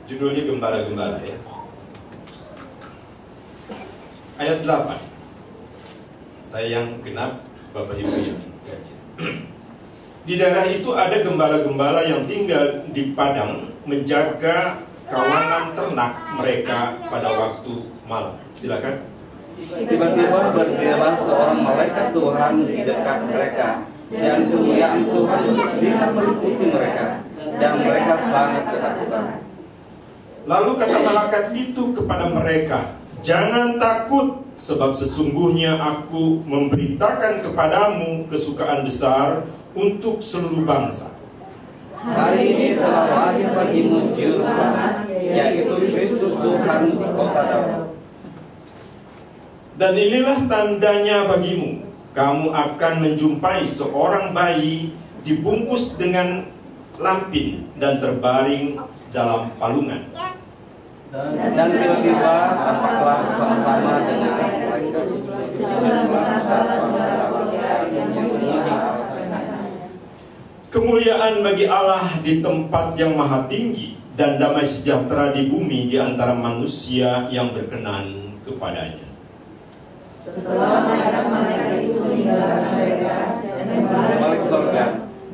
Judulnya Gembala-Gembala ya. Ayat 8. Saya yang genap, Bapak Ibu yang ganjil. Di daerah itu ada gembala-gembala yang tinggal di padang menjaga kawanan ternak mereka pada waktu malam. Silakan. Tiba-tiba berdirilah seorang malaikat Tuhan di dekat mereka, dan kemuliaan Tuhan bersinar meliputi mereka, dan mereka sangat ketakutan. Lalu kata malaikat itu kepada mereka, "Jangan takut, sebab sesungguhnya aku memberitakan kepadamu kesukaan besar untuk seluruh bangsa. Hari ini telah lahir bagimu Juru Selamat, yaitu Kristus Tuhan di kota Daud. Dan inilah tandanya bagimu, kamu akan menjumpai seorang bayi dibungkus dengan lampin dan terbaring dalam palungan." Dan tiba-tiba tampaklah sama-sama dengan mereka kemuliaan bagi Allah di tempat yang maha tinggi, dan damai sejahtera di bumi di antara manusia yang berkenan kepadanya. Setelah malaikat itu meninggalkan mereka dan kembali ke surga,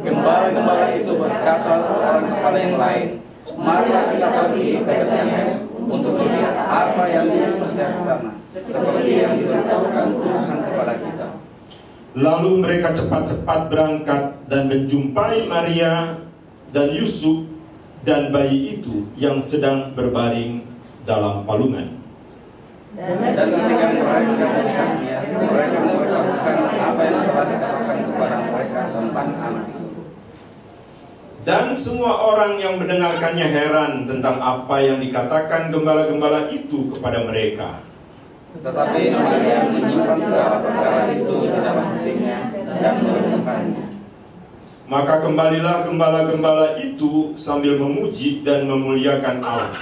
gembala-gembala itu berkata seorang kepada yang lain, "Marilah kita pergi ke Betlehem untuk melihat apa yang terjadi di sana, seperti yang diberitahukan Tuhan kepada kita." Lalu mereka cepat-cepat berangkat dan menjumpai Maria dan Yusuf dan bayi itu yang sedang berbaring dalam palungan. Dan ketika mereka melihatnya, mereka memberitahukan apa yang telah dikatakan kepada mereka tentang anak itu. Dan semua orang yang mendengarkannya heran tentang apa yang dikatakan gembala-gembala itu kepada mereka. Tetapi Maria menyimpan segala perkara itu di dalam hatinya dan merenungkannya. Maka kembalilah gembala-gembala itu sambil memuji dan memuliakan Allah,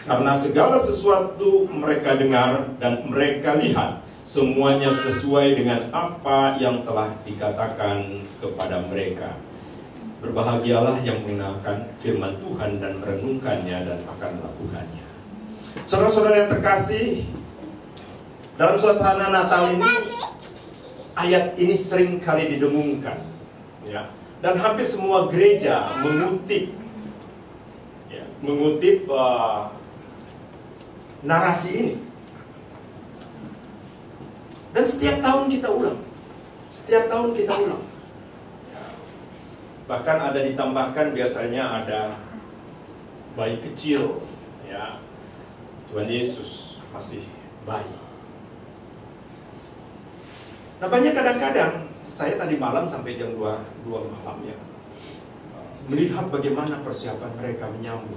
karena segala sesuatu mereka dengar dan mereka lihat, semuanya sesuai dengan apa yang telah dikatakan kepada mereka. Berbahagialah yang mengenalkan firman Tuhan dan merenungkannya dan akan melakukannya. Saudara-saudara yang terkasih, dalam suasana Natal ini, ayat ini sering kali didengungkan, ya. Dan hampir semua gereja mengutip narasi ini. Dan setiap tahun kita ulang. Bahkan ada ditambahkan, biasanya ada bayi kecil, ya. Tuhan Yesus masih bayi. Nah, banyak kadang-kadang saya tadi malam sampai jam 2 malam ya, melihat bagaimana persiapan mereka menyambut,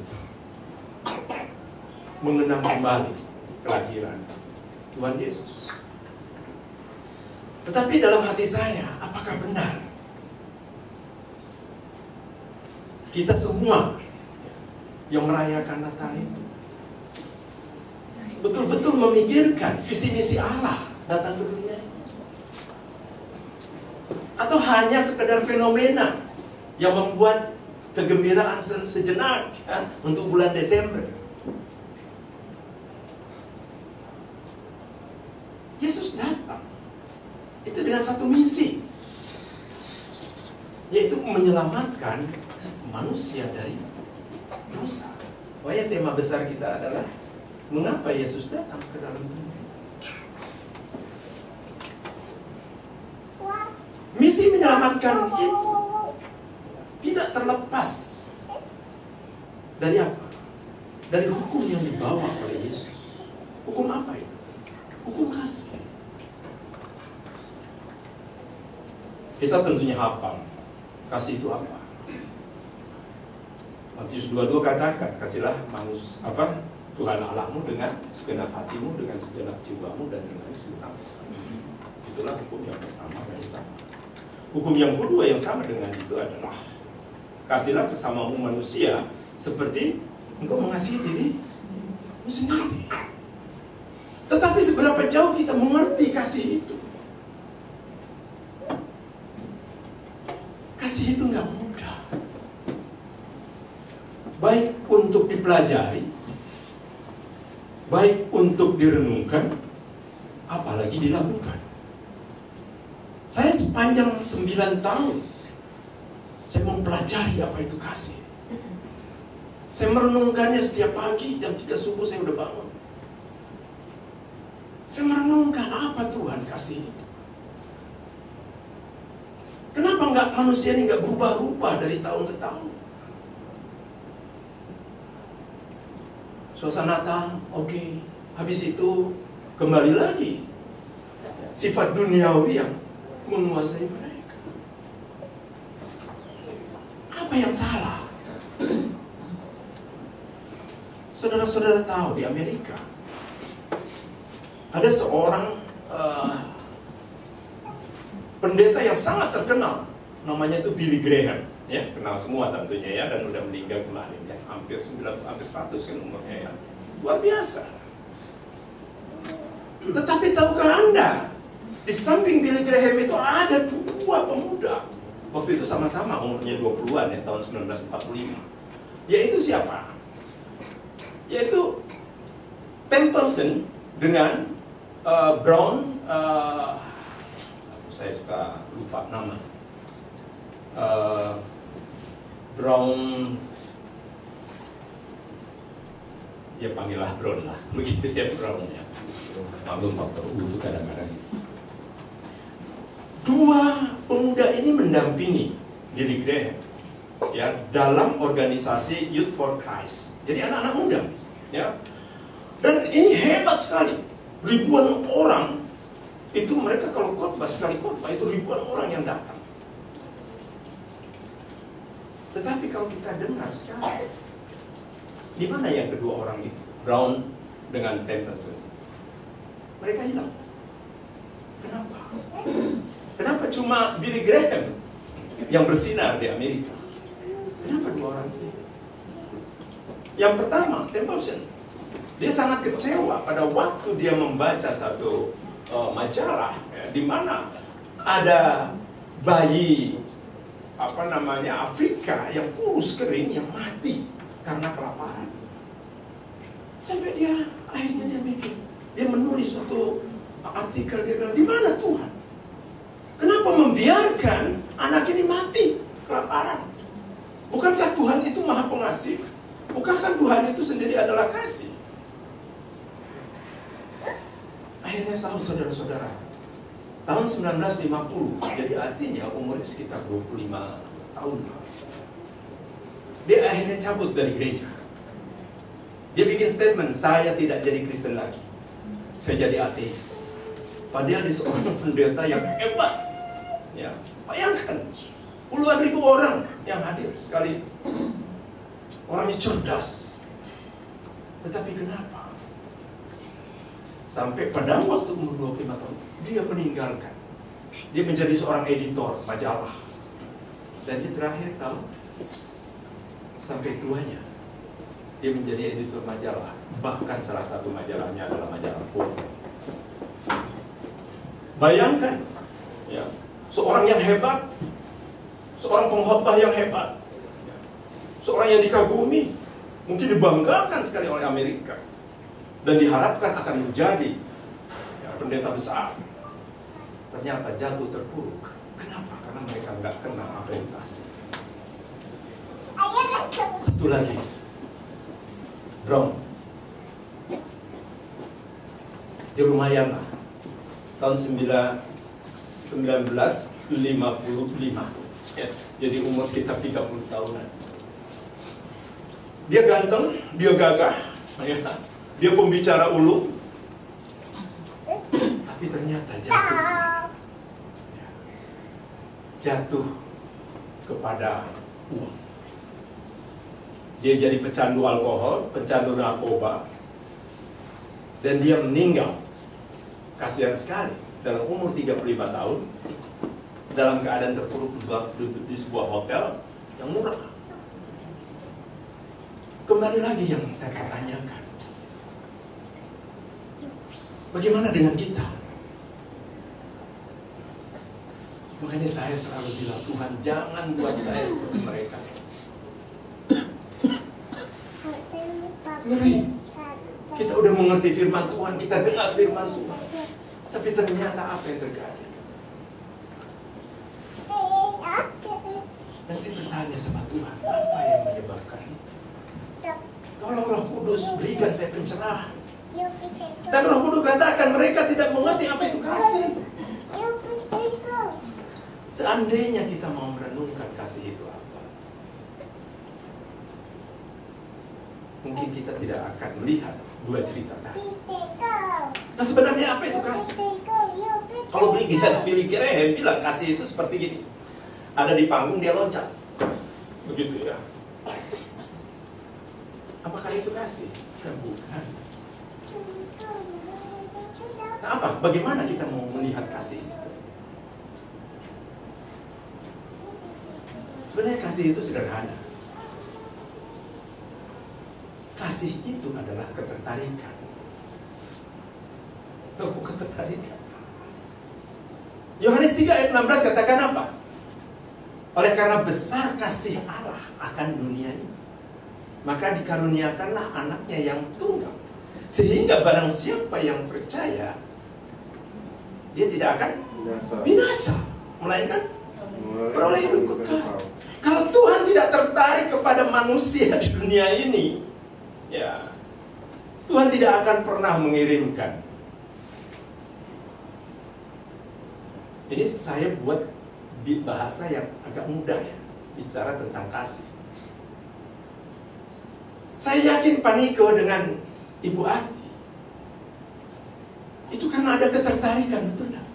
mengenang kembali kelahiran Tuhan Yesus. Tetapi dalam hati saya, apakah benar kita semua yang merayakan Natal itu betul-betul memikirkan visi misi Allah datang ke dunia ini? Atau hanya sekedar fenomena yang membuat kegembiraan sejenak ya, untuk bulan Desember? Yesus datang itu dengan satu misi, yaitu menyelamatkan manusia dari dosa. Makanya tema besar kita adalah mengapa Yesus datang ke dalam dunia. Misi menyelamatkan itu tidak terlepas dari apa? Dari hukum yang dibawa oleh Yesus. Hukum apa itu? Hukum kasih. Kita tentunya hafal kasih itu apa. Matius 22 katakan, kasihlah Tuhan Allahmu dengan segenap hatimu, dengan segenap jiwamu, dan dengan segenap hatimu. Itulah hukum yang pertama dan utama. Hukum yang kedua yang sama dengan itu adalah kasihlah sesamamu manusia seperti engkau mengasihi dirimu sendiri. Tetapi seberapa jauh kita mengerti kasih itu? Kasih itu nggak mudah. Baik untuk dipelajari baik untuk direnungkan, apalagi dilakukan. Saya sepanjang 9 tahun, saya mempelajari apa itu kasih. Saya merenungkannya setiap pagi, jam 3 subuh saya udah bangun. Saya merenungkan apa Tuhan kasih itu. Kenapa manusia ini nggak berubah-ubah dari tahun ke tahun? Suasana Natal, oke. Habis itu kembali lagi sifat duniawi yang menguasai mereka. Apa yang salah? Saudara-saudara tahu di Amerika ada seorang pendeta yang sangat terkenal, namanya itu Billy Graham, ya, kenal semua tentunya ya, dan udah meninggal kemarin ya, hampir 100 kan umurnya ya, luar biasa. Tetapi tahukah Anda, di samping Billy Graham itu ada 2 pemuda, waktu itu sama-sama umurnya 20-an ya, tahun 1945. Yaitu siapa? Yaitu Templeton dengan Brown, saya suka lupa nama, Brown, ya panggillah Brown lah, begitu ya Brown ya. Maklum faktor U itu kadang-kadang. 2 pemuda ini mendampingi Billy Graham ya dalam organisasi Youth for Christ. Jadi anak-anak muda ya. Dan ini hebat sekali. Ribuan orang itu, mereka kalau khotbah, sekali khotbah itu ribuan orang yang datang. Tetapi kalau kita dengar sekarang, di mana yang kedua orang itu? Brown dengan Templeton. Mereka hilang. Kenapa? Kenapa cuma Billy Graham yang bersinar di Amerika? Kenapa 2 orang itu? Yang pertama, Templeton. Dia sangat kecewa pada waktu dia membaca satu majalah ya, di mana ada bayi Afrika yang kurus kering yang mati karena kelaparan. Sampai akhirnya dia mikir, dia menulis suatu artikel, dia bilang, di mana Tuhan? Kenapa membiarkan anak ini mati kelaparan? Bukankah Tuhan itu Maha Pengasih? Bukankah Tuhan itu sendiri adalah kasih? Akhirnya tahu saudara-saudara, tahun 1950, jadi artinya umurnya sekitar 25 tahun. Dia akhirnya cabut dari gereja. Dia bikin statement, saya tidak jadi Kristen lagi, saya jadi ateis. Padahal dia seorang pendeta yang hebat. Ya, bayangkan, puluhan ribu orang yang hadir sekali. Orangnya cerdas. Tetapi kenapa? Sampai pada waktu umur 25 tahun, dia meninggalkan. Dia menjadi seorang editor majalah. Dan dia terakhir tahu, sampai tuanya, dia menjadi editor majalah. Bahkan salah satu majalahnya adalah majalah porno. Bayangkan, ya, seorang yang hebat, seorang pengkhotbah yang hebat, seorang yang dikagumi, mungkin dibanggakan sekali oleh Amerika, dan diharapkan akan menjadi pendeta besar. Ternyata jatuh terpuruk. Kenapa? Karena mereka nggak kenal apa yang kasih. Satu lagi, Brown. Dia lumayan lah. Tahun 1955. Ya, jadi umur sekitar 30 tahunan. Dia ganteng, dia gagah, dia pembicara ulung, tapi ternyata jatuh kepada uang. Dia jadi pecandu alkohol, pecandu narkoba, dan dia meninggal. Kasihan sekali, dalam umur 35 tahun, dalam keadaan terpuruk di sebuah hotel yang murah. Kembali lagi yang saya pertanyakan, bagaimana dengan kita? Makanya saya selalu bilang, Tuhan jangan buat saya seperti mereka. Ngeri. Kita udah mengerti firman Tuhan, kita dengar firman Tuhan, tapi ternyata apa yang terjadi? Dan saya bertanya sama Tuhan, apa yang menyebabkan itu? Tolong Roh Kudus berikan saya pencerahan. Dan Roh Kudus katakan mereka tidak mengerti apa itu kasih. Seandainya kita mau merenungkan kasih itu apa, mungkin kita tidak akan melihat dua cerita tadi. Nah sebenarnya apa itu kasih? Kalau Billy Graham bilang kasih itu seperti gini. Ada di panggung dia loncat. Begitu ya. Apakah itu kasih? Bukan. Nah apa? Bagaimana kita mau melihat kasih itu? Sebenarnya kasih itu sederhana. Kasih itu adalah ketertarikan. Tahu ketertarikan? Yohanes 3 ayat 16 katakan apa? Oleh karena besar kasih Allah akan dunia ini, maka dikaruniakanlah anaknya yang tunggal, sehingga barang siapa yang percaya, dia tidak akan binasa, melainkan beroleh hidup kekal. Kalau Tuhan tidak tertarik kepada manusia di dunia ini, ya, Tuhan tidak akan pernah mengirimkan. Ini saya buat bahasa yang agak mudah ya, bicara tentang kasih. Saya yakin Pak Niko dengan Ibu Ati itu karena ada ketertarikan, betul tidak?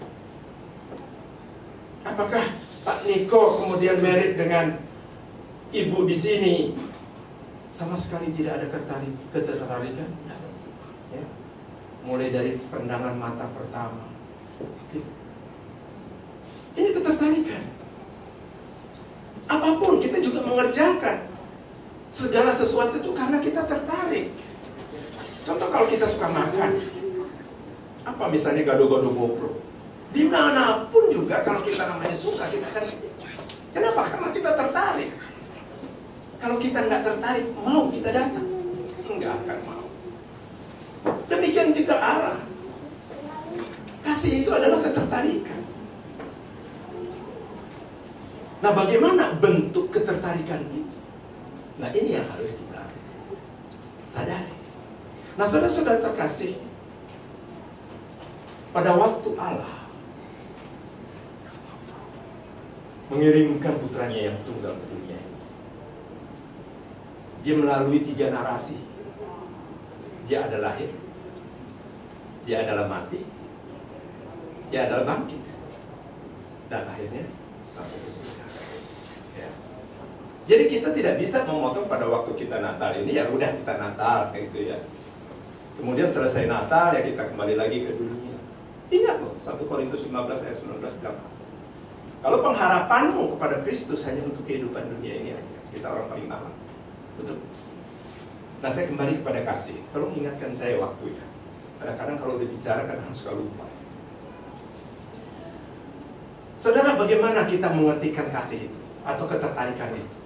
Apakah Pak Niko kemudian married dengan Ibu di sini sama sekali tidak ada ketertarikan? Ya. Mulai dari pandangan mata pertama, gitu. Ini ketertarikan. Apapun kita juga mengerjakan segala sesuatu itu karena kita tertarik. Contoh kalau kita suka makan, apa misalnya gado-gado GoPro, dimanapun juga kalau kita namanya suka kita akan. Kenapa? Karena kita tertarik. Kalau kita nggak tertarik, mau kita datang? Nggak akan mau. Demikian juga Allah. Kasih itu adalah ketertarikan. Nah, bagaimana bentuk ketertarikan itu? Nah, ini yang harus kita sadari. Nah, saudara-saudara terkasih, pada waktu Allah mengirimkan putranya yang tunggal ke dunia ini, dia melalui 3 narasi. Dia ada lahir, dia adalah mati, dia adalah bangkit, dan akhirnya sampai ke surga. Ya. Jadi kita tidak bisa memotong pada waktu kita Natal ini, ya udah kita Natal gitu ya. Kemudian selesai Natal ya kita kembali lagi ke dunia. Ingat loh 1 Korintus 15 ayat 19 bilang, kalau pengharapanmu kepada Kristus hanya untuk kehidupan dunia ini aja, kita orang paling lama. Betul. Nah, saya kembali kepada kasih. Tolong ingatkan saya waktu ya. Kadang-kadang kalau udah bicara kadang suka lupa. Saudara, bagaimana kita mengertikan kasih itu? Atau ketertarikan itu?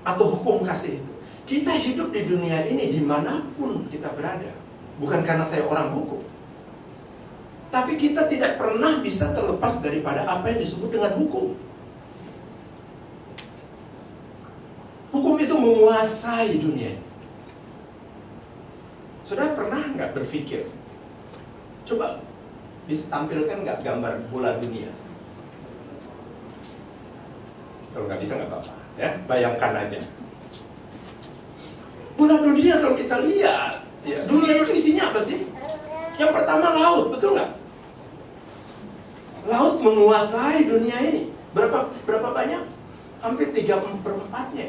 Atau hukum kasih itu? Kita hidup di dunia ini dimanapun kita berada. Bukan karena saya orang hukum, tapi kita tidak pernah bisa terlepas daripada apa yang disebut dengan hukum. Hukum itu menguasai dunia. Saudara pernah nggak berpikir, coba bisa tampilkan nggak gambar bola dunia? Kalau nggak bisa nggak apa-apa, ya bayangkan aja. Bola dunia kalau kita lihat, ya, dunia itu isinya apa sih? Yang pertama laut, betul nggak? Laut menguasai dunia ini. Berapa banyak? Hampir 3/4-nya.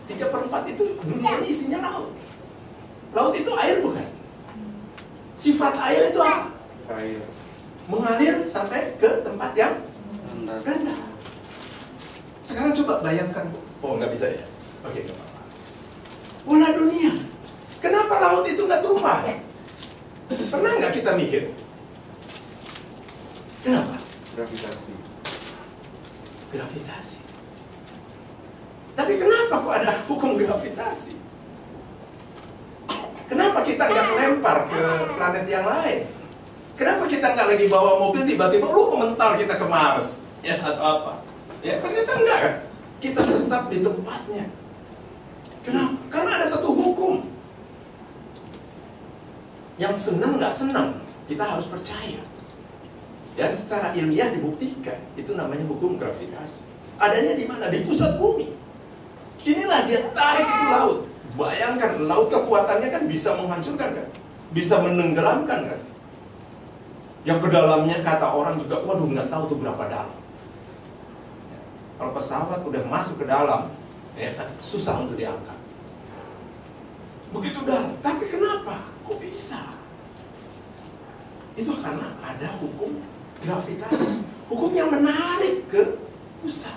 3/4 itu dunia ini isinya laut. Laut itu air bukan? Sifat air itu apa? Air. Mengalir sampai ke tempat yang rendah. Sekarang coba bayangkan. Oh, nggak bisa ya? Oke, nggak apa-apa. Bola dunia. Kenapa laut itu nggak tumpah? Pernah nggak kita mikir? Kenapa? Gravitasi. Gravitasi. Tapi kenapa kok ada hukum gravitasi? Kenapa kita nggak kelempar ke planet yang lain? Kenapa kita nggak lagi bawa mobil tiba-tiba lu mental kita ke Mars ya atau apa? Ya ternyata enggak kan? Kita tetap di tempatnya. Kenapa? Karena ada satu hukum. Yang senang nggak senang, kita harus percaya. Dan secara ilmiah dibuktikan, itu namanya hukum gravitasi. Adanya di mana? Di pusat bumi. Inilah dia tarik itu laut. Bayangkan, laut kekuatannya kan bisa menghancurkan kan? Bisa menenggelamkan kan? Yang ke dalamnya kata orang juga, waduh nggak tahu tuh berapa dalam. Kalau pesawat udah masuk ke dalam, ya, susah untuk diangkat. Begitu dalam. Tapi kenapa? Kok bisa? Itu karena ada hukum gravitasi. Hukum yang menarik ke pusat.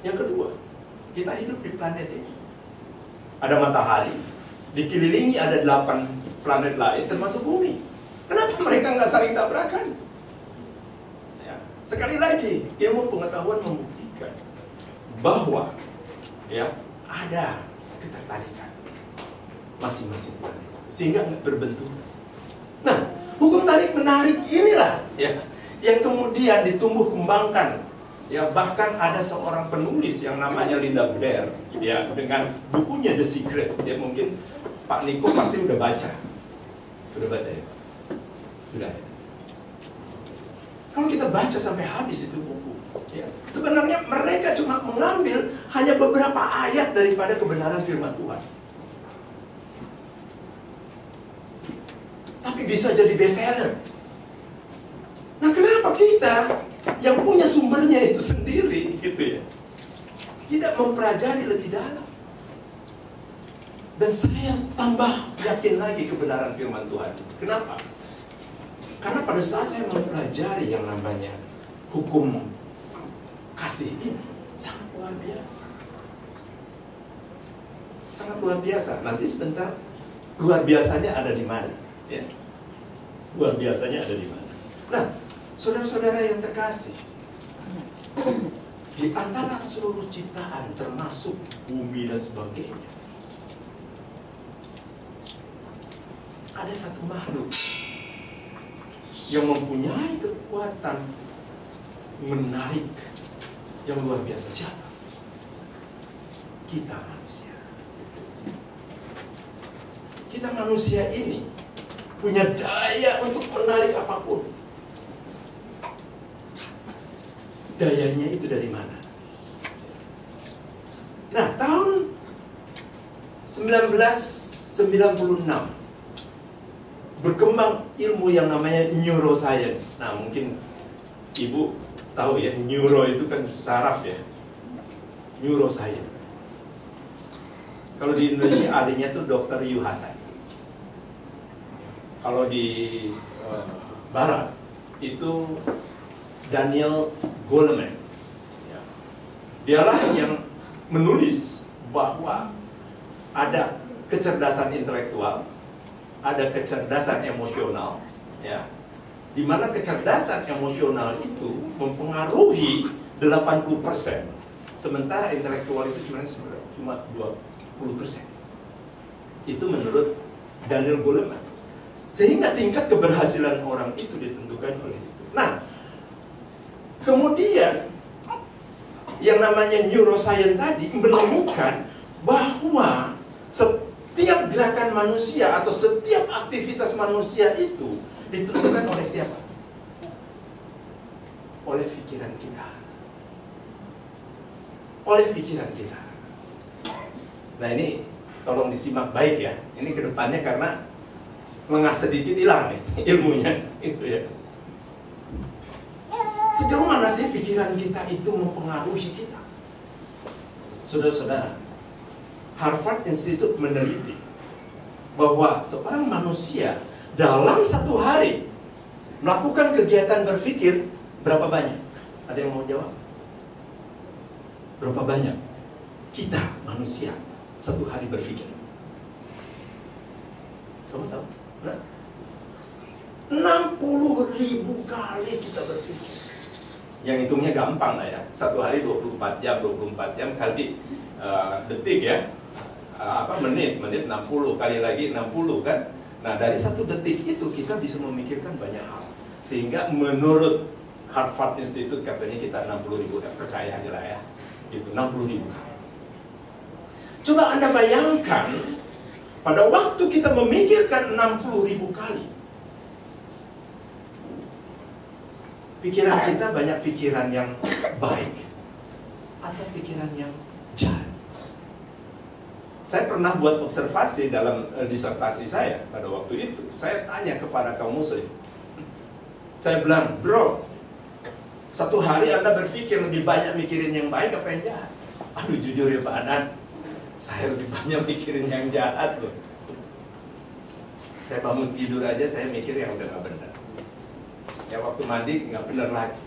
Yang kedua, kita hidup di planet ini. Ada matahari, dikelilingi ada 8 planet lain termasuk bumi. Kenapa mereka nggak saling tabrakan? Ya. Sekali lagi, ilmu pengetahuan membuktikan bahwa ya ada ketertarikan masing-masing planet sehingga nggak berbenturan. Nah, hukum tarik menarik inilah ya yang kemudian ditumbuh kembangkan. Ya, bahkan ada seorang penulis yang namanya Linda Blair ya dengan bukunya The Secret. Ya mungkin Pak Niko pasti udah baca. Sudah baca ya, Pak? Sudah ya. Kalau kita baca sampai habis itu buku, ya, sebenarnya mereka cuma mengambil hanya beberapa ayat daripada kebenaran firman Tuhan. Tapi bisa jadi bestseller. Nah, kenapa kita yang punya sumbernya itu sendiri gitu ya tidak mempelajari lebih dalam? Dan saya tambah yakin lagi kebenaran firman Tuhan. Kenapa? Karena pada saat saya mempelajari yang namanya hukum kasih ini sangat luar biasa. Sangat luar biasa. Nanti sebentar, luar biasanya ada di mana? Ya. Luar biasanya ada di mana? Nah, saudara-saudara yang terkasih, di antara seluruh ciptaan termasuk bumi dan sebagainya, ada satu makhluk yang mempunyai kekuatan menarik yang luar biasa. Siapa? Kita manusia. Kita manusia ini punya daya untuk menarik apapun. Dayanya itu dari mana? Nah, tahun 1996 berkembang ilmu yang namanya neuroscience. Nah, mungkin Ibu tahu ya, neuro itu kan saraf ya. Neuroscience. Kalau di Indonesia adanya tuh Dr. Yu Hasan. Kalau di Barat itu Daniel Goleman. Ya. Dialah yang menulis bahwa ada kecerdasan intelektual, ada kecerdasan emosional, ya. Di mana kecerdasan emosional itu mempengaruhi 80%, sementara intelektual itu cuma 20%. Itu menurut Daniel Goleman. Sehingga tingkat keberhasilan orang itu ditentukan oleh itu. Nah, kemudian yang namanya neuroscience tadi menemukan bahwa setiap gerakan manusia atau setiap aktivitas manusia itu ditentukan oleh siapa? Oleh pikiran kita. Oleh pikiran kita. Nah, ini tolong disimak baik ya. Ini kedepannya karena lengah sedikit hilang nih ilmunya itu ya. Sejauh mana sih pikiran kita itu mempengaruhi kita? Saudara-saudara, Harvard Institute meneliti bahwa seorang manusia dalam satu hari melakukan kegiatan berpikir berapa banyak? Ada yang mau jawab? Berapa banyak kita manusia satu hari berpikir? Kamu tahu? 60.000 kali kita berpikir. Yang hitungnya gampang lah ya. Satu hari 24 jam kali detik ya. menit 60, kali lagi 60 kan. Nah, dari 1 detik itu kita bisa memikirkan banyak hal. Sehingga menurut Harvard Institute katanya kita 60.000, percaya aja lah ya. Gitu, 60.000 kali. Coba Anda bayangkan pada waktu kita memikirkan 60.000 kali. Pikiran kita banyak pikiran yang baik atau pikiran yang jahat. Saya pernah buat observasi dalam disertasi saya pada waktu itu. Saya tanya kepada kaum muslim. Saya bilang, bro, satu hari Anda berpikir lebih banyak mikirin yang baik apa yang jahat? Aduh, jujur ya Pak Anan, saya lebih banyak mikirin yang jahat loh. Saya bangun tidur aja, saya mikir yang udah gak benar. Ya waktu mandi gak benar lagi.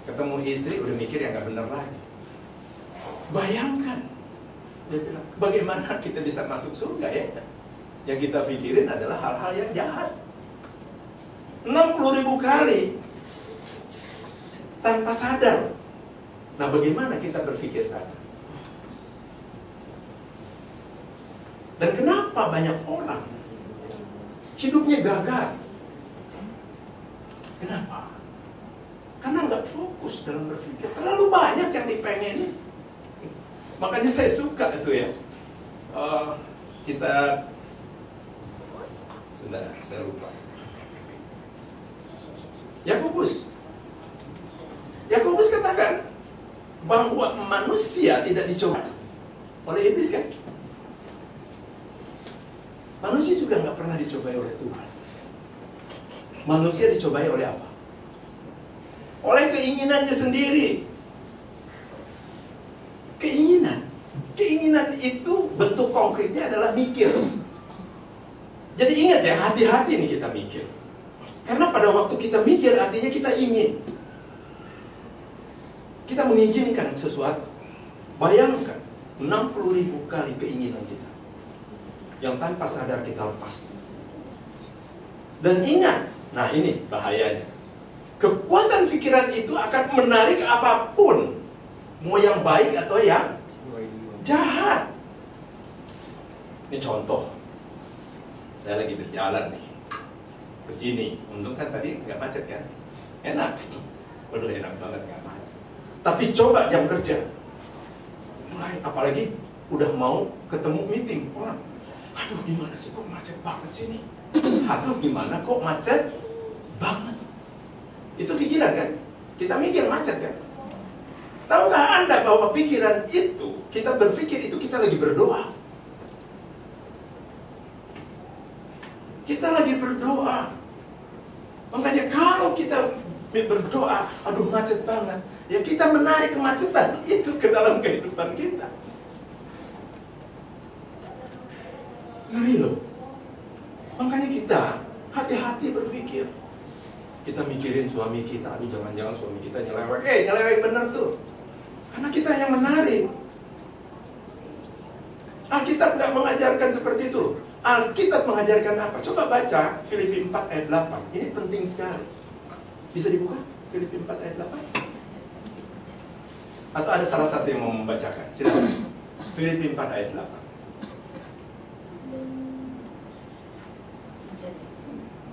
Ketemu istri udah mikir yang gak benar lagi. Bayangkan, dia bilang, bagaimana kita bisa masuk surga ya? Yang kita pikirin adalah hal-hal yang jahat. 60.000 kali tanpa sadar. Nah, bagaimana kita berpikir sadar? Dan kenapa banyak orang hidupnya gagal? Kenapa? Karena nggak fokus dalam berpikir. Terlalu banyak yang dipengenin. Makanya saya suka itu ya. Kita sebentar, saya lupa. Yakobus katakan bahwa manusia tidak dicoba oleh iblis kan? Manusia juga nggak pernah dicobai oleh Tuhan. Manusia dicobai oleh apa? Oleh keinginannya sendiri. Keinginan itu bentuk konkretnya adalah mikir. Jadi ingat ya, hati-hati nih kita mikir. Karena pada waktu kita mikir artinya kita ingin. Kita mengizinkan sesuatu. Bayangkan 60.000 kali keinginan kita yang tanpa sadar kita lepas. Dan ingat, nah ini bahayanya. Kekuatan pikiran itu akan menarik apapun, mau yang baik atau yang jahat. Ini contoh. Saya lagi berjalan nih ke sini. Untung kan tadi nggak macet kan? Enak. Waduh, enak banget nggak macet. Tapi coba jam kerja. Mulai, apalagi udah mau ketemu meeting orang. Aduh, gimana sih kok macet banget sini? Aduh, gimana kok macet banget? Itu pikiran kan? Kita mikir macet kan? Tahukah Anda bahwa pikiran itu, kita berpikir itu kita lagi berdoa. Kita lagi berdoa. Makanya kalau kita berdoa, aduh macet banget, ya kita menarik kemacetan itu ke dalam kehidupan kita. Ngeri loh. Makanya kita hati-hati berpikir. Kita mikirin suami kita, aduh jangan-jangan suami kita nyeleweng. Nyeleweng bener tuh. Karena kita yang menarik. Alkitab nggak mengajarkan seperti itu loh. Alkitab mengajarkan apa? Coba baca Filipi 4 ayat 8. Ini penting sekali. Bisa dibuka? Filipi 4 ayat 8? Atau ada salah satu yang mau membacakan? Silakan. Filipi 4 ayat 8.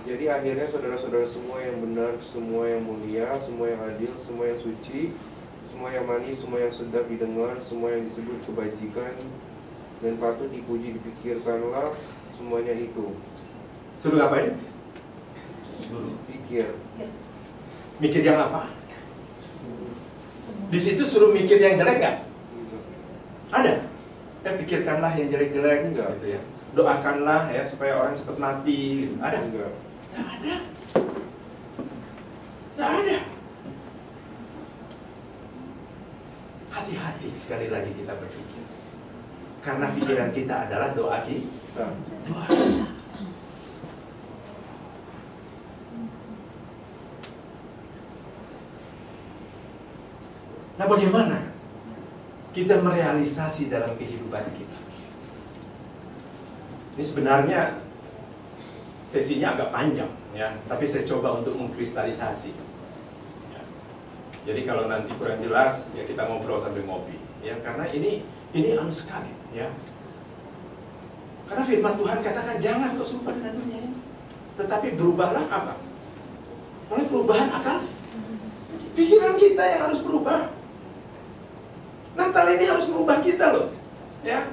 Jadi akhirnya saudara-saudara semua yang benar, semua yang mulia, semua yang adil, semua yang suci, semua yang manis, semua yang sedap didengar, semua yang disebut kebajikan dan patut dipuji, dipikirkanlah semuanya itu. Suruh ngapain? Suruh Pikir. mikir yang apa? Di situ suruh mikir yang jelek nggak? Ada? Pikirkanlah yang jelek-jelek Enggak. gitu ya. Doakanlah ya supaya orang cepat mati gitu. Ada? Enggak. Nggak ada. Nggak ada. Hati-hati sekali lagi kita berpikir. Karena pikiran kita adalah doa kita. Doa kita. Nah, bagaimana kita merealisasi dalam kehidupan kita? Ini sebenarnya sesinya agak panjang ya, tapi saya coba untuk mengkristalisasi. Ya. Jadi kalau nanti kurang jelas ya kita ngobrol sambil ngopi ya, karena ini anu sekali ya. Karena firman Tuhan katakan jangan kau serupa dengan dunia ini, tetapi berubahlah apa? Oleh perubahan akal pikiran kita yang harus berubah. Natal ini harus merubah kita loh, ya.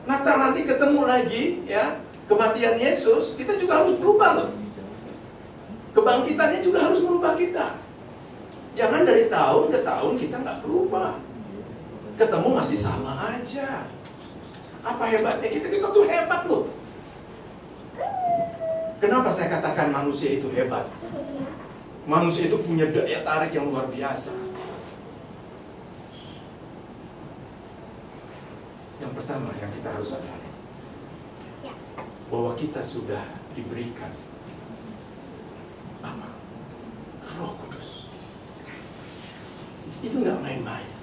Natal nanti ketemu lagi, ya, kematian Yesus, kita juga harus berubah loh. Kebangkitannya juga harus merubah kita. Jangan dari tahun ke tahun kita nggak berubah, ketemu masih sama aja. Apa hebatnya kita? Kita tuh hebat loh. Kenapa saya katakan manusia itu hebat? Manusia itu punya daya tarik yang luar biasa. Yang pertama yang kita harus sadari, bahwa kita sudah diberikan apa? Roh Kudus. Itu nggak main-main.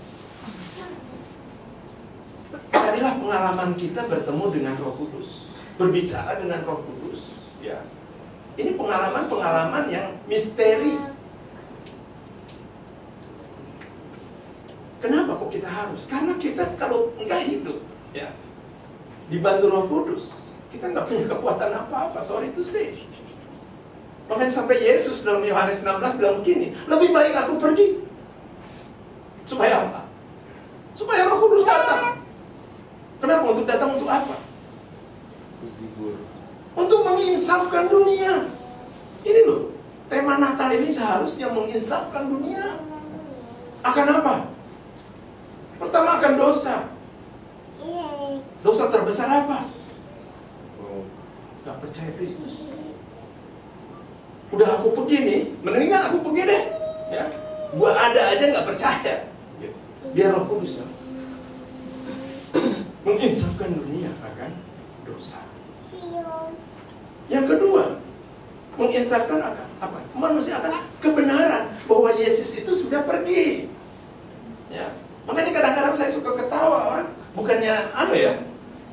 Carilah pengalaman kita bertemu dengan Roh Kudus, berbicara dengan Roh Kudus, ya. Ini pengalaman-pengalaman yang misteri. Kenapa kok kita harus? Karena kita kalau nggak hidup, ya, dibantu Roh Kudus, kita nggak punya kekuatan apa-apa. Sorry to say. Makanya sampai Yesus dalam Yohanes 16 bilang begini, lebih baik aku pergi. Supaya apa? Supaya Roh Kudus datang. Kenapa? Untuk datang untuk apa? Untuk menginsafkan dunia. Ini loh, tema Natal ini seharusnya menginsafkan dunia. Akan apa? Pertama akan dosa. Dosa terbesar apa? Gak percaya Kristus. Udah aku pergi nih, mendingan aku pergi deh, ya. Gua ada aja gak percaya. Biar Roh Kudus menginsafkan dunia akan dosa. Yang kedua, menginsafkan akan apa? Manusia akan kebenaran bahwa Yesus itu sudah pergi. Ya, makanya kadang-kadang saya suka ketawa orang, bukannya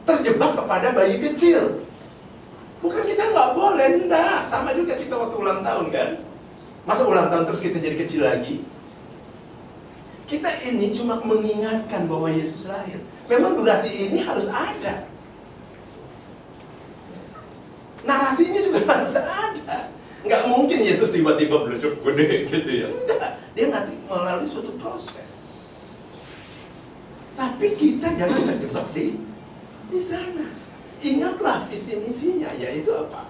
terjebak kepada bayi kecil. Bukan kita nggak boleh, enggak. Sama juga kita waktu ulang tahun kan. Masa ulang tahun terus kita jadi kecil lagi? Kita ini cuma mengingatkan bahwa Yesus lahir. Memang durasi ini harus ada. Narasinya juga harus ada. Nggak mungkin Yesus tiba-tiba belucuk gede gitu ya. Enggak. Dia nanti melalui suatu proses. Tapi kita jangan terjebak di sana. Ingatlah visi misinya, yaitu apa?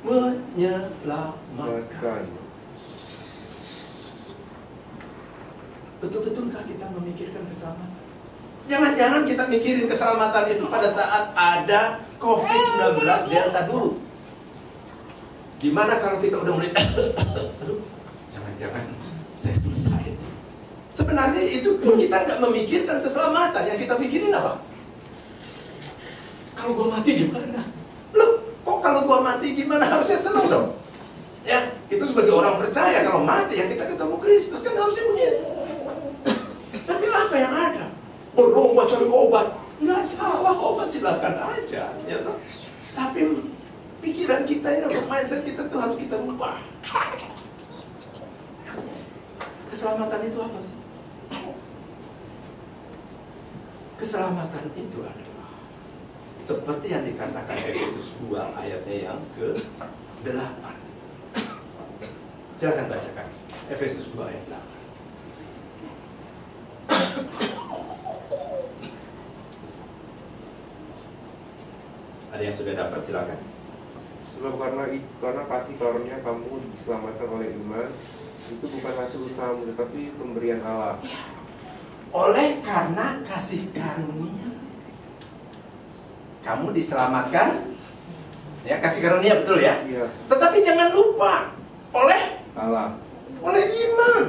Menyelamatkan. Betul-betulkah kita memikirkan keselamatan? Jangan-jangan kita mikirin keselamatan itu pada saat ada COVID-19 Delta dulu. Dimana kalau kita udah mulai aduh, jangan-jangan saya selesai. Sebenarnya itu pun kita nggak memikirkan keselamatan. Yang kita pikirin apa? Kalau gua mati gimana? Loh, kok kalau gua mati gimana? Harusnya senang dong. Ya, itu sebagai orang percaya kalau mati ya kita ketemu Kristus, kan harusnya begitu. Tapi apa yang ada? Berlomba cari obat. Nggak salah, obat silakan aja, ya toh. Tapi pikiran kita ini, mindset kita tuh harus kita rubah. Keselamatan itu apa sih? Keselamatan itu adalah seperti yang dikatakan Efesus 2 ayatnya yang ke-8. Silakan bacakan Efesus 2 ayat 8. Ada yang sudah dapat, silakan. Sebab karena kasih karunia kamu diselamatkan oleh iman, itu bukan hasil usahamu tetapi pemberian Allah. Oleh karena kasih karunia kamu diselamatkan, ya, kasih karunia, betul ya? Iya. Tetapi jangan lupa oleh Allah. Oleh iman.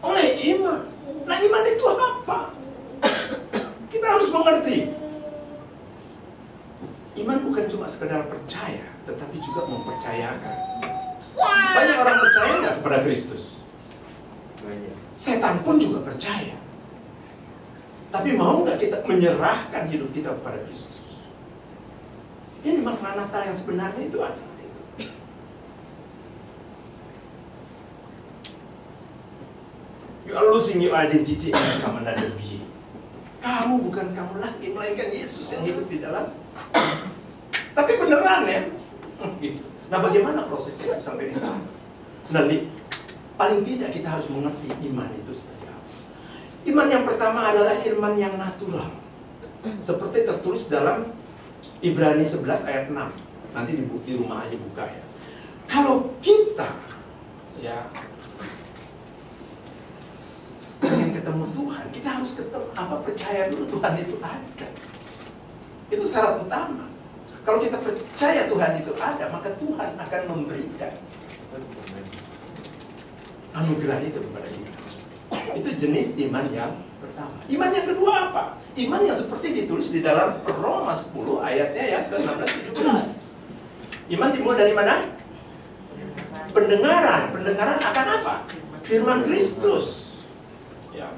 Oleh iman. Nah, iman itu apa? Kita harus mengerti. Iman bukan cuma sekedar percaya, tetapi juga mempercayakan. Banyak orang percaya nggak kepada Kristus? Banyak. Setan pun juga percaya. Tapi mau nggak kita menyerahkan hidup kita kepada Kristus? Ini makna Natal yang sebenarnya itu adalah itu. You are losing your identity and become another being. Kamu bukan kamu lagi, melainkan Yesus yang hidup di dalam. Tapi beneran ya. Gitu. Nah, bagaimana prosesnya sampai di sana? Nah, paling tidak kita harus mengerti iman itu seperti apa. Iman yang pertama adalah iman yang natural. Seperti tertulis dalam Ibrani 11 ayat 6. Nanti di rumah aja buka ya. Kalau kita ya ingin ketemu Tuhan, kita harus percaya dulu Tuhan itu ada. Itu syarat utama. Kalau kita percaya Tuhan itu ada, maka Tuhan akan memberikan anugerah itu kepada kita. Itu jenis iman yang pertama. Iman yang kedua apa? Iman yang seperti ditulis di dalam Roma 10 ayatnya yang ke-16-17. Iman dimulai dari mana? Pendengaran. Pendengaran akan apa? Firman Kristus. Ya.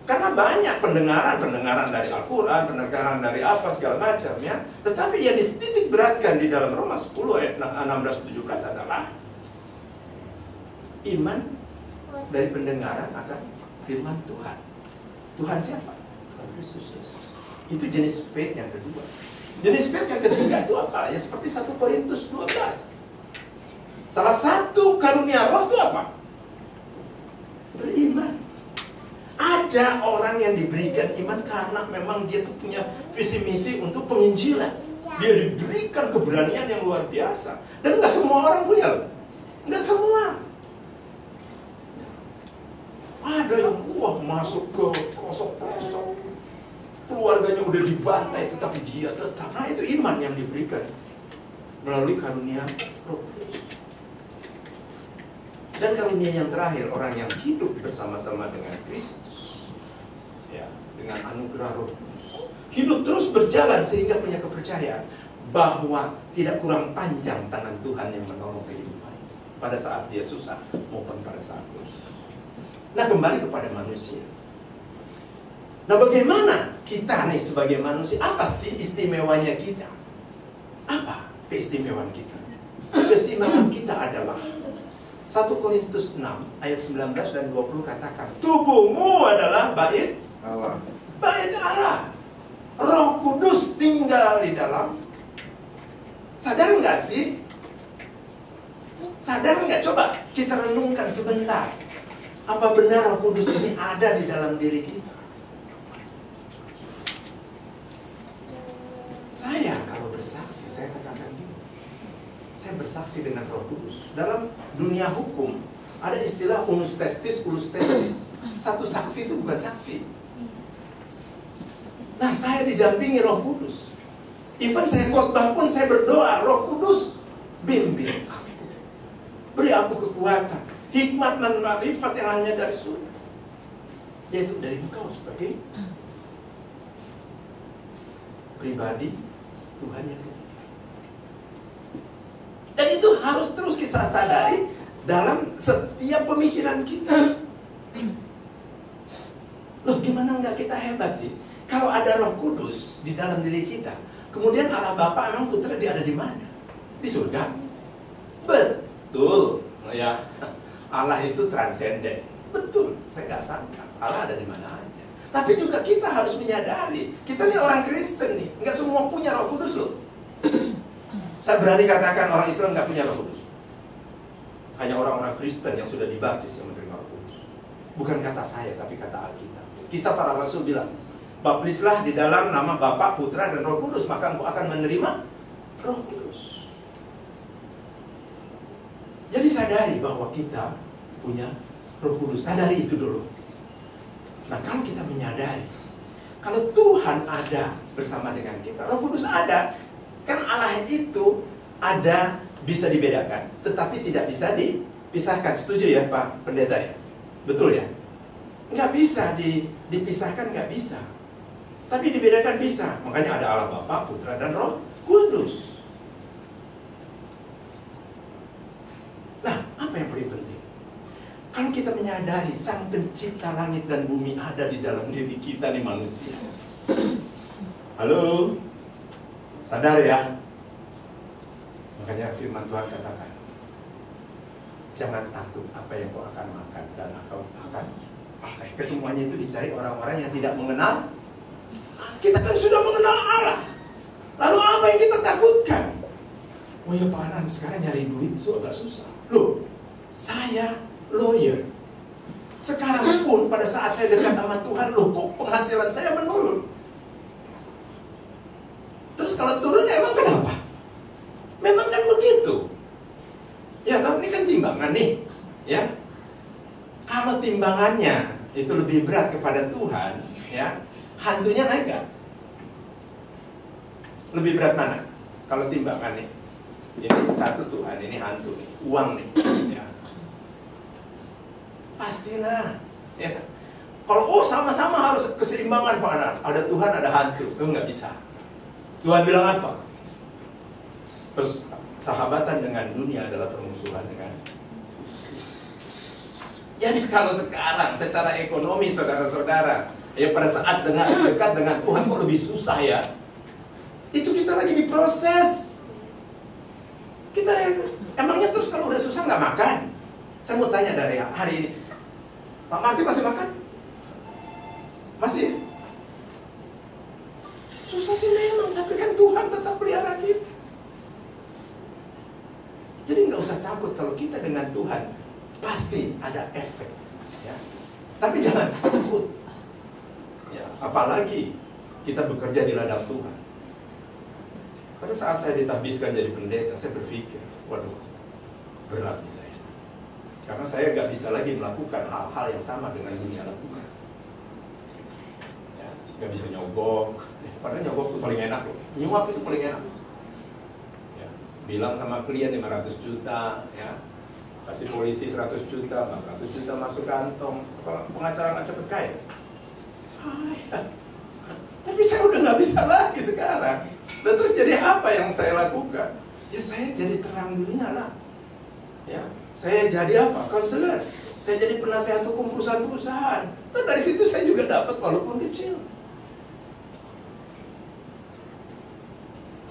Karena banyak pendengaran dari Al-Quran, pendengaran dari apa segala macam ya. Tetapi yang dititik beratkan di dalam Roma 10 ayat 16-17 adalah iman dari pendengaran akan firman Tuhan. Tuhan siapa? Tuhan Kristus Yesus. Itu jenis faith yang kedua. Jenis faith yang ketiga itu apa? Ya seperti 1 Korintus 12. Salah satu karunia roh itu apa? Beriman. Ada orang yang diberikan iman karena memang dia tuh punya visi misi untuk penginjilan. Dia diberikan keberanian yang luar biasa. Dan nggak semua orang punya loh. Nggak semua. Ada yang masuk ke pelosok-pelosok. Keluarganya udah dibantai, tetapi dia tetap. Nah, itu iman yang diberikan melalui karunia roh. Dan karunia yang terakhir, orang yang hidup bersama-sama dengan Kristus, ya, dengan anugerah Roh Kudus, hidup terus berjalan sehingga punya kepercayaan bahwa tidak kurang panjang tangan Tuhan yang menolong kehidupan pada saat dia susah maupun pada saat dia susah. Nah, kembali kepada manusia. Nah, bagaimana kita nih sebagai manusia? Apa sih istimewanya kita? Apa keistimewaan kita? Keistimewaan kita adalah 1 Korintus 6 ayat 19 dan 20 katakan, tubuhmu adalah bait Allah. Bait Allah. Roh Kudus tinggal di dalam. Sadar nggak sih? Sadar nggak? Coba kita renungkan sebentar. Apa benar Roh Kudus ini ada di dalam diri kita? Saya kalau bersaksi, saya katakan gini. Saya bersaksi dengan Roh Kudus. Dalam dunia hukum ada istilah unus testis, ulus testis. Satu saksi itu bukan saksi. Nah, saya didampingi Roh Kudus. Even saya khotbah pun saya berdoa, Roh Kudus bimbing aku. Beri aku kekuatan, hikmat dan makrifat yang hanya dari surga. Yaitu dari Engkau sebagai pribadi Tuhan yang ketiga. Dan itu harus terus kita sadari dalam setiap pemikiran kita. Loh, gimana nggak kita hebat sih? Kalau ada Roh Kudus di dalam diri kita, kemudian Allah Bapa emang Putra dia ada di mana? Di surga. Betul, ya. Allah itu transenden. Betul, saya nggak sangka Allah ada di mana aja. Tapi juga kita harus menyadari, kita nih orang Kristen nih, nggak semua punya Roh Kudus loh. Saya berani katakan orang Islam nggak punya Roh Kudus. Hanya orang-orang Kristen yang sudah dibaptis yang menerima Roh Kudus. Bukan kata saya, tapi kata Alkitab. Kisah para Rasul bilang, baptislah di dalam nama Bapa, Putra, dan Roh Kudus, maka engkau akan menerima Roh Kudus. Jadi sadari bahwa kita punya Roh Kudus. Sadari itu dulu. Nah, kalau kita menyadari, kalau Tuhan ada bersama dengan kita, Roh Kudus ada. Kan Allah itu ada, bisa dibedakan, tetapi tidak bisa dipisahkan. Setuju ya Pak Pendeta ya? Betul ya? Nggak bisa dipisahkan, nggak bisa. Tapi dibedakan bisa. Makanya ada Allah Bapa, Putra, dan Roh Kudus. Nah, apa yang paling penting? Kalau kita menyadari Sang Pencipta langit dan bumi ada di dalam diri kita nih manusia. Halo? Sadar ya. Makanya firman Tuhan katakan, jangan takut apa yang kau akan makan dan kau akan pakai. Kesemuanya itu dicari orang-orang yang tidak mengenal Kita kan sudah mengenal Allah. Lalu apa yang kita takutkan? Oh ya Pak Anam, sekarang nyari duit itu agak susah. Loh, saya lawyer. Sekarang pun pada saat saya dekat sama Tuhan, loh kok penghasilan saya menurun? Terus kalau turun emang kenapa? Memang kan begitu. Ya kan, ini kan timbangan nih. Ya, kalau timbangannya itu lebih berat kepada Tuhan, ya, hantunya naik gak? Lebih berat mana? Kalau timbangan nih, ini satu Tuhan, ini hantu nih, uang nih, ya. Pastilah, ya. Kalau sama-sama harus keseimbangan Pak Anam, ada Tuhan, ada hantu, itu nggak bisa. Tuhan bilang apa? Terus sahabatan dengan dunia adalah permusuhan dengan. Jadi kalau sekarang secara ekonomi saudara-saudara, ya pada saat dekat dengan Tuhan kok lebih susah ya? Itu kita lagi diproses. Kita emangnya terus kalau udah susah nggak makan? Saya mau tanya dari hari ini, Pak Marti masih makan? Masih? Susah sih memang, tapi kan Tuhan tetap pelihara kita. Jadi nggak usah takut kalau kita dengan Tuhan pasti ada efek, ya. Tapi jangan takut, ya. Apalagi kita bekerja di ladang Tuhan. Pada saat saya ditahbiskan jadi pendeta, saya berpikir, waduh, berat nih saya. Karena saya nggak bisa lagi melakukan hal-hal yang sama dengan dunia lakukan. Ya, nggak bisa nyogok. Padahal nyogok itu paling enak loh. Nyuap itu paling enak. Ya, bilang sama klien 500 juta, ya. Kasih polisi 100 juta, 400 juta masuk kantong. Pengacara nggak cepet kaya. Tapi saya udah nggak bisa lagi sekarang. Dan terus jadi apa yang saya lakukan? Ya saya jadi terang dunia lah. Ya, saya jadi apa? Konselor. Saya jadi penasehat hukum perusahaan-perusahaan. Dan dari situ saya juga dapat walaupun kecil.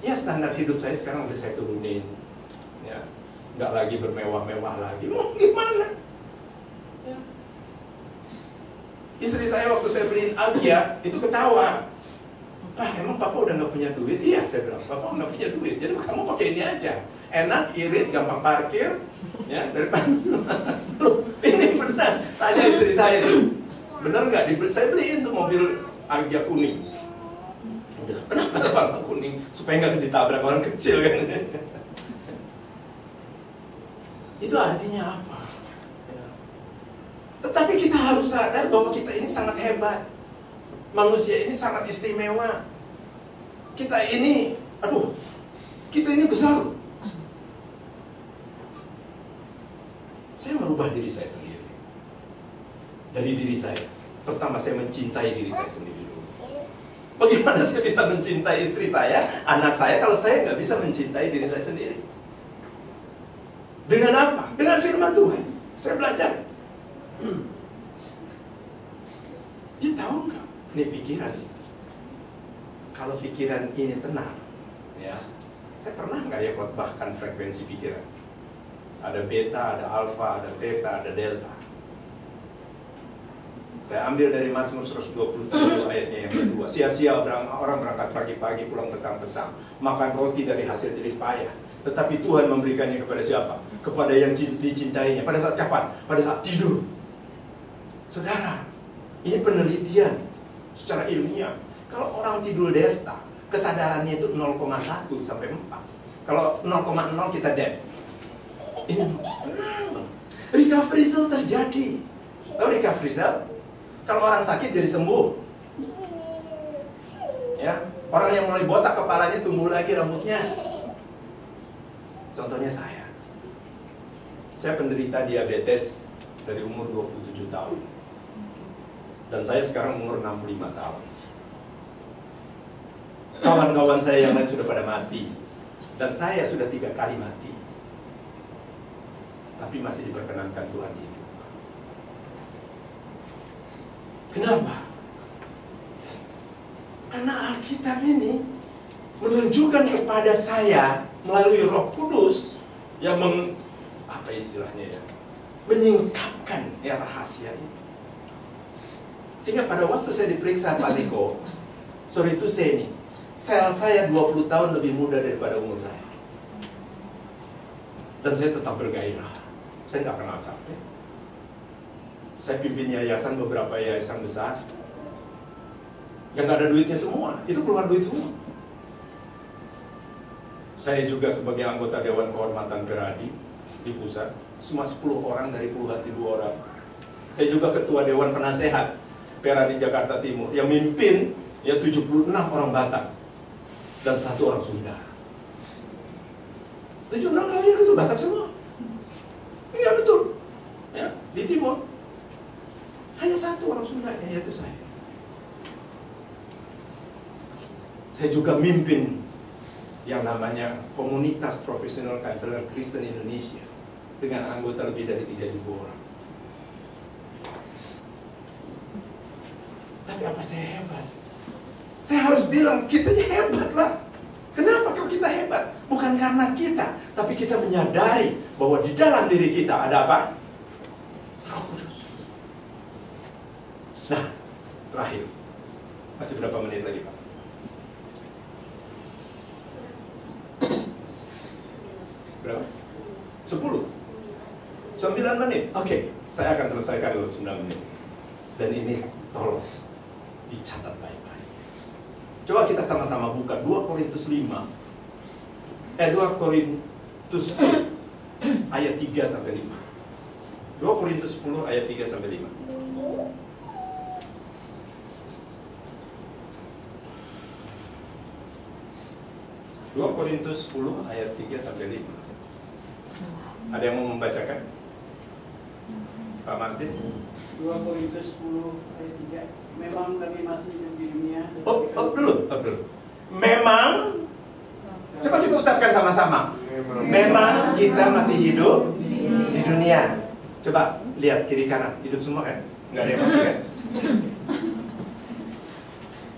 Ya standar hidup saya sekarang udah saya turunin. Ya, nggak lagi bermewah-mewah lagi. Mau gimana? Ya. Istri saya waktu saya beliin Agia itu ketawa. Pak, emang Papa udah nggak punya duit? Iya, saya bilang, Papa nggak punya duit. Jadi kamu pakai ini aja. Enak, irit, gampang parkir, ya daripada. Loh, ini benar. Tanya istri saya tuh, benar nggak? Saya beliin tuh mobil Agia kuning. Udah, kenapa warna kuning? Supaya nggak ditabrak orang kecil kan? Itu artinya apa? Ya. Tetapi kita harus sadar bahwa kita ini sangat hebat. Manusia ini sangat istimewa. Kita ini, kita ini besar. Saya merubah diri saya sendiri. Dari diri saya. Pertama saya mencintai diri saya sendiri dulu. Bagaimana saya bisa mencintai istri saya, anak saya, kalau saya nggak bisa mencintai diri saya sendiri? Dengan apa? Dengan firman Tuhan. Saya belajar. Dia tahu nggak? Ini pikiran. Kalau pikiran ini tenang, ya, saya pernah nggak ya khotbahkan frekuensi pikiran? Ada beta, ada alfa, ada theta, ada delta. Saya ambil dari Mazmur 127 ayatnya yang kedua. Sia-sia orang berangkat pagi-pagi, pulang petang-petang, makan roti dari hasil jerih payah. Tetapi Tuhan memberikannya kepada siapa? Kepada yang dicintainya. Pada saat kapan? Pada saat tidur. Saudara, ini penelitian secara ilmiah. Kalau orang tidur delta, kesadarannya itu 0,1 sampai 4. Kalau 0,0 kita dead. Ini tenang. Recovery cell terjadi. Tahu recovery cell? Kalau orang sakit jadi sembuh. Ya, orang yang mulai botak kepalanya tumbuh lagi rambutnya. Contohnya saya. Saya penderita diabetes dari umur 27 tahun. Dan saya sekarang umur 65 tahun. Kawan-kawan saya yang lain sudah pada mati. Dan saya sudah 3 kali mati. Tapi masih diperkenankan Tuhan hidup. Kenapa? Karena Alkitab ini menunjukkan kepada saya melalui Roh Kudus yang menyingkapkan rahasia itu. Sehingga pada waktu saya diperiksa Pak Niko, Sorry itu saya nih, sel saya 20 tahun lebih muda daripada umur saya. Dan saya tetap bergairah. Saya nggak kenal capek. Saya pimpin yayasan, beberapa yayasan besar. Yang nggak ada duitnya semua, itu keluar duit semua. Saya juga sebagai anggota Dewan Kehormatan Peradi di pusat, cuma 10 orang dari puluhan ribu orang. Saya juga ketua Dewan Penasehat Peradi Jakarta Timur, yang mimpin ya 76 orang Batak dan 1 orang Sunda. 76 lawyer itu Batak semua. Iya betul. Ya, di Timur hanya 1 orang Sunda, yaitu saya. Saya juga mimpin yang namanya Komunitas Profesional Konselor Kristen Indonesia dengan anggota lebih dari 3.000 orang. Tapi apa saya hebat? Saya harus bilang, kita hebat lah. Kenapa kalau kita hebat? Bukan karena kita, tapi kita menyadari bahwa di dalam diri kita ada apa? Roh Kudus. Nah, terakhir. Masih berapa menit lagi, Pak? Berapa? 10? 9 menit? Oke, saya akan selesaikan dalam 9 menit. Dan ini tolong dicatat baik-baik. Coba kita sama-sama buka 2 Korintus 10 ayat 3 sampai 5. 2 Korintus 10 ayat 3 sampai 5. Dua Korintus 10 ayat 3 sampai 5. Ada yang mau membacakan? Pak Martin? 2 Korintus 10 ayat 3. Memang kami masih hidup di dunia. Dulu. Memang, coba kita ucapkan sama-sama. Memang kita masih hidup di dunia. Coba lihat kiri kanan, hidup semua kan? Nggak ada yang mati kan?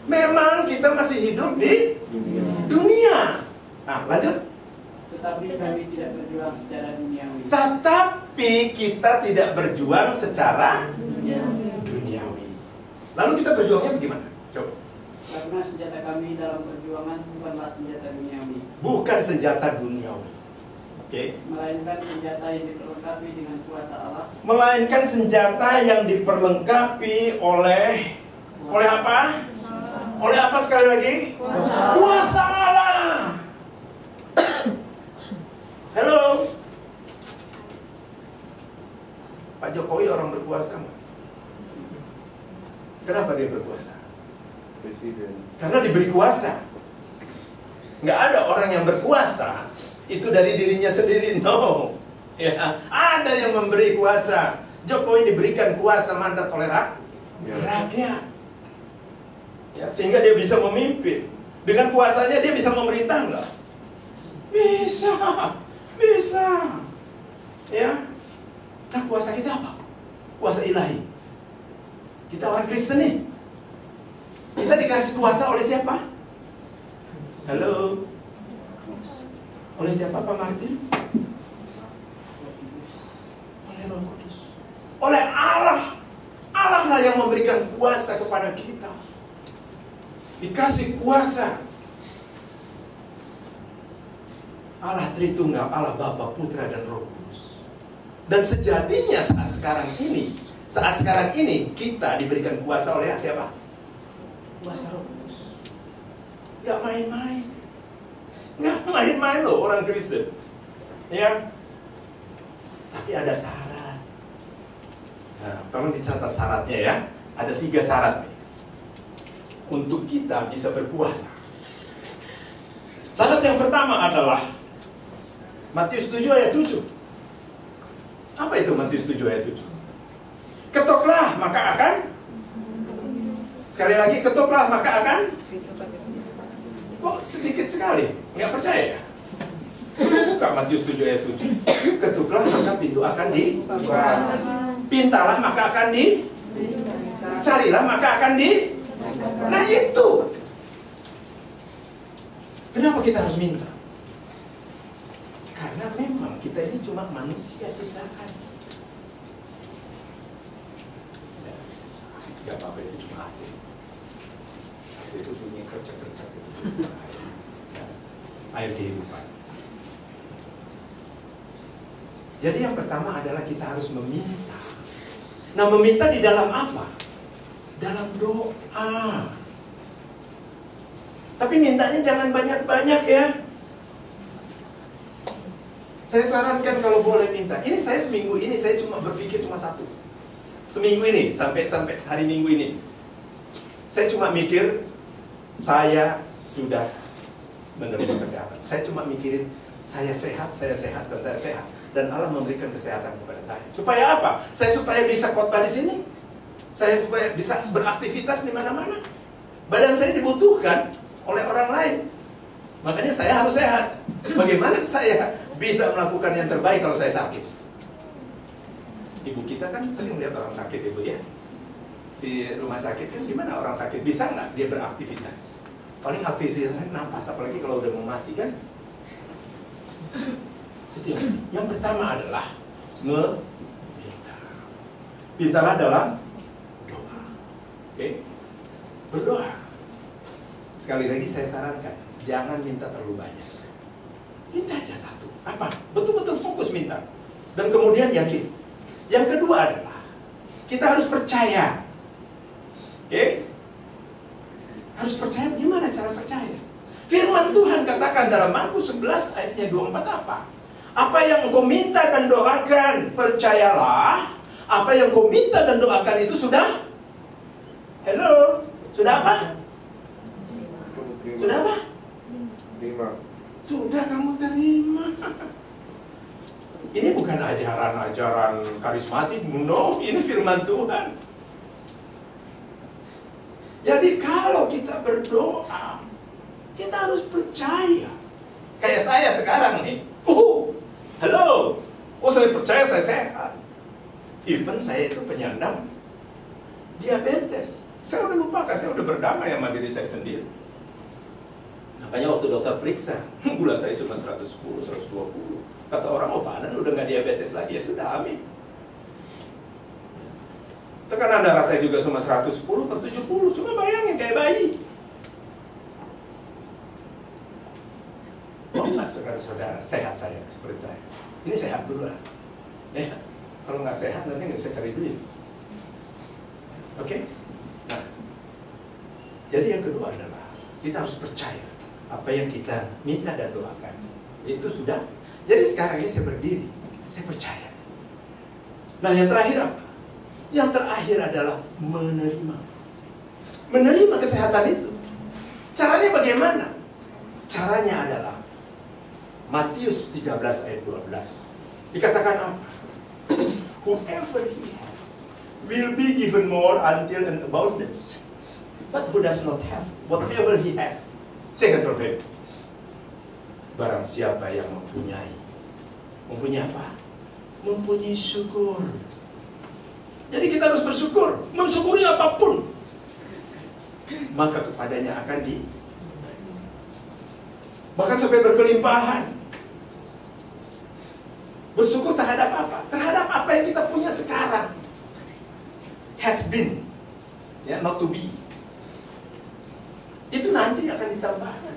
Memang kita masih hidup di dunia. Nah, lanjut. Tetapi kami tidak berjuang secara duniawi. Tetapi kita tidak berjuang secara duniawi. Lalu kita berjuangnya bagaimana? Coba. Karena senjata kami dalam perjuangan bukanlah senjata duniawi. Bukan senjata duniawi. Oke. Melainkan senjata yang diperlengkapi dengan kuasa Allah. Melainkan senjata yang diperlengkapi oleh apa? Oleh apa sekali lagi? Kuasa Allah. Halo. Pak Jokowi orang berkuasa nggak? Kenapa dia berkuasa? Presiden. Karena diberi kuasa. Nggak ada orang yang berkuasa itu dari dirinya sendiri, no. Ya, ada yang memberi kuasa. Jokowi diberikan kuasa mandat oleh rakyat. Ya, sehingga dia bisa memimpin. Dengan kuasanya dia bisa memerintah nggak? Bisa. Ya. Nah, kuasa kita apa? Kuasa ilahi. Kita orang Kristen nih. Kita dikasih kuasa oleh siapa? Halo. Oleh siapa, Pak Martin? Oleh Roh Kudus. Oleh Allah. Allah lah yang memberikan kuasa kepada kita. Dikasih kuasa. Allah Tritunggal, Allah Bapa, Putra, dan Roh Kudus. Dan sejatinya saat sekarang ini kita diberikan kuasa oleh siapa? Kuasa Roh Kudus. Gak main-main. Gak main-main loh orang Kristen. Ya. Tapi ada syarat. Nah, tolong dicatat syaratnya ya. Ada 3 syarat nih. Untuk kita bisa berkuasa. Syarat yang pertama adalah Matius 7 ayat 7. Apa itu Matius 7 ayat 7? Ketoklah maka akan. Sekali lagi, ketoklah maka akan. Kok sedikit sekali? Nggak percaya ya? Buka Matius 7 ayat 7. Ketuklah maka pintu akan dibuka. Pintalah maka akan di. Carilah maka akan di. Nah itu. Kenapa kita harus minta? Karena memang kita ini cuma manusia ciptaan. Gak apa-apa, itu cuma asing. itu bunyi kercek-kercek itu air. Ya. Air kehidupan. Jadi yang pertama adalah kita harus meminta. Nah, meminta di dalam apa? Dalam doa. Tapi mintanya jangan banyak-banyak ya. Saya sarankan kalau boleh minta. Ini saya seminggu ini saya cuma berpikir cuma satu. Seminggu ini sampai hari Minggu ini. Saya cuma mikir saya sudah menerima kesehatan. Saya cuma mikirin saya sehat, dan saya sehat. Dan Allah memberikan kesehatan kepada saya. Supaya apa? Saya supaya bisa khotbah di sini. Saya supaya bisa beraktivitas di mana-mana. Badan saya dibutuhkan oleh orang lain. Makanya saya harus sehat. Bagaimana saya bisa melakukan yang terbaik kalau saya sakit? Ibu kita kan sering lihat orang sakit, Ibu ya. Di rumah sakit kan gimana orang sakit? Bisa nggak dia beraktivitas? Paling aktivitasnya napas, apalagi kalau udah mau mati kan. Itu yang penting. Yang pertama adalah meminta. Pintalah dalam doa. Oke? Berdoa. Sekali lagi saya sarankan, jangan minta terlalu banyak. Minta aja satu. Apa? Betul-betul fokus minta. Dan kemudian yakin. Yang kedua adalah kita harus percaya. Oke? Harus percaya. Gimana cara percaya? Firman Tuhan katakan dalam Markus 11 ayatnya 24 apa? Apa yang engkau minta dan doakan, percayalah. Apa yang engkau minta dan doakan itu sudah? Hello? Sudah apa? Sudah apa? Terima. Sudah kamu terima. Ini bukan ajaran-ajaran karismatik, no, ini firman Tuhan. Jadi kalau kita berdoa, kita harus percaya. Kayak saya sekarang nih. Halo. Saya percaya saya sehat. Even saya itu penyandang diabetes. Saya udah lupakan, saya udah berdamai sama diri saya sendiri. Makanya waktu dokter periksa, gula saya cuma 110, 120. Kata orang, panan udah nggak diabetes lagi. Ya sudah, amin. Tekanan darah saya juga cuma 110/70. Cuma bayangin kayak bayi. Mau nggak saudara-saudara sehat saya seperti saya? Ini sehat dulu lah. Ya, kalau nggak sehat nanti nggak bisa cari duit. Oke? Nah, jadi yang kedua adalah kita harus percaya apa yang kita minta dan doakan. Itu sudah. Jadi sekarang ini saya berdiri, saya percaya. Nah, yang terakhir apa? Yang terakhir adalah menerima. Menerima kesehatan itu. Caranya bagaimana? Caranya adalah Matius 13 ayat 12. Dikatakan apa? Whoever he has will be given more until an abundance. But who does not have, whatever he has, taken from him. Barang siapa yang mempunyai apa? Mempunyai syukur. Jadi kita harus bersyukur, mensyukuri apapun, maka kepadanya akan bahkan sampai berkelimpahan. Bersyukur terhadap apa? Terhadap apa yang kita punya sekarang. Has been, ya, not to be. Itu nanti akan ditambahkan.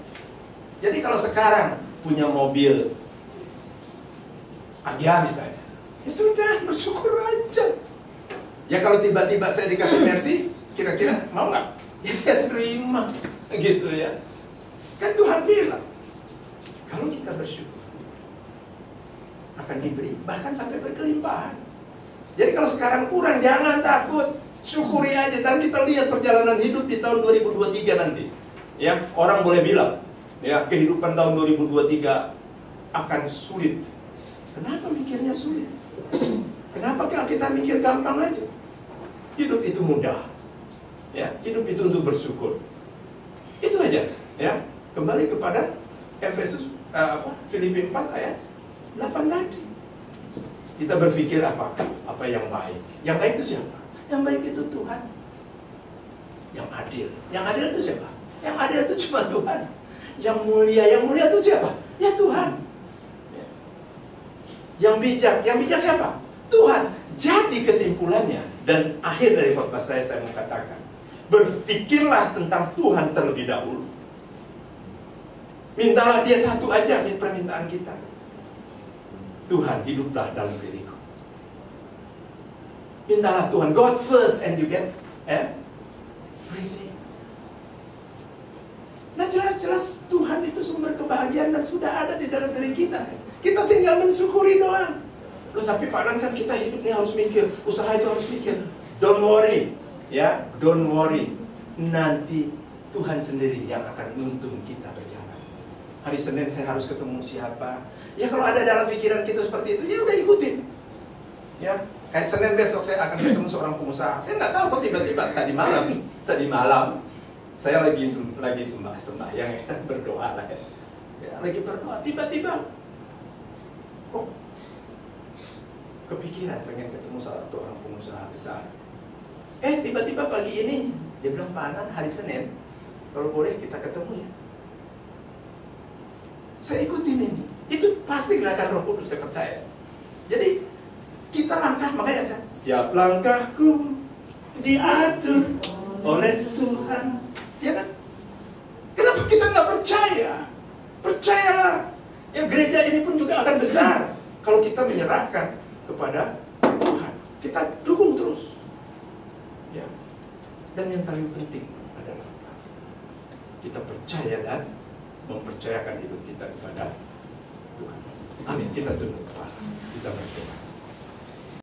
Jadi kalau sekarang punya mobil Agya misalnya, ya sudah, bersyukur aja. Ya kalau tiba-tiba saya dikasih Mercy, kira-kira mau nggak? Ya saya terima, gitu ya. Kan Tuhan bilang, kalau kita bersyukur, akan diberi, bahkan sampai berkelimpahan. Jadi kalau sekarang kurang, jangan takut, syukuri aja. Dan kita lihat perjalanan hidup di tahun 2023 nanti. Ya, orang boleh bilang, ya, kehidupan tahun 2023 akan sulit. Kenapa mikirnya sulit? Kenapa kita mikir gampang aja? Hidup itu mudah. Ya, hidup itu untuk bersyukur. Itu aja, ya. Kembali kepada Efesus Filipi 4 ayat 8 tadi. Kita berpikir apa yang baik. Yang baik itu siapa? Yang baik itu Tuhan. Yang adil. Yang adil itu siapa? Yang adil itu cuma Tuhan. Yang mulia itu siapa? Ya Tuhan. Yang bijak siapa? Tuhan. Jadi kesimpulannya dan akhir dari khotbah saya mau katakan, Berpikirlah tentang Tuhan terlebih dahulu. Mintalah dia satu aja permintaan kita. Tuhan, hiduplah dalam diriku. Mintalah Tuhan, God first and you get everything. Nah, jelas-jelas Tuhan itu sumber kebahagiaan dan sudah ada di dalam diri kita. Kita tinggal mensyukuri doang. Loh, tapi Pak Nan, kan kita hidup ini harus mikir, usaha itu harus mikir. Don't worry, ya, don't worry. Nanti Tuhan sendiri yang akan nuntun kita berjalan. Hari Senin saya harus ketemu siapa? Ya, kalau ada dalam pikiran kita seperti itu, ya udah ikutin. Ya, kayak Senin besok saya akan ketemu seorang pengusaha. Saya nggak tahu kok tiba-tiba tadi malam saya lagi sembahyang ya, berdoa lah ya. Ya, lagi berdoa, tiba-tiba kok kepikiran pengen ketemu satu orang pengusaha besar. Tiba-tiba pagi ini dia bilang, Pak Nan, hari Senin kalau boleh kita ketemu ya. Saya ikutin ini. Itu pasti gerakan Roh Kudus, saya percaya. Jadi kita langkah, makanya siap langkahku diatur oleh Tuhan. Ya kan? Kenapa kita nggak percaya? Percayalah. Ya, gereja ini pun juga akan besar kalau kita menyerahkan kepada Tuhan. Kita dukung terus. Ya. Dan yang paling penting adalah kita percaya dan mempercayakan hidup kita kepada Tuhan. Amin. Kita tunduk kepala. Kita berdoa.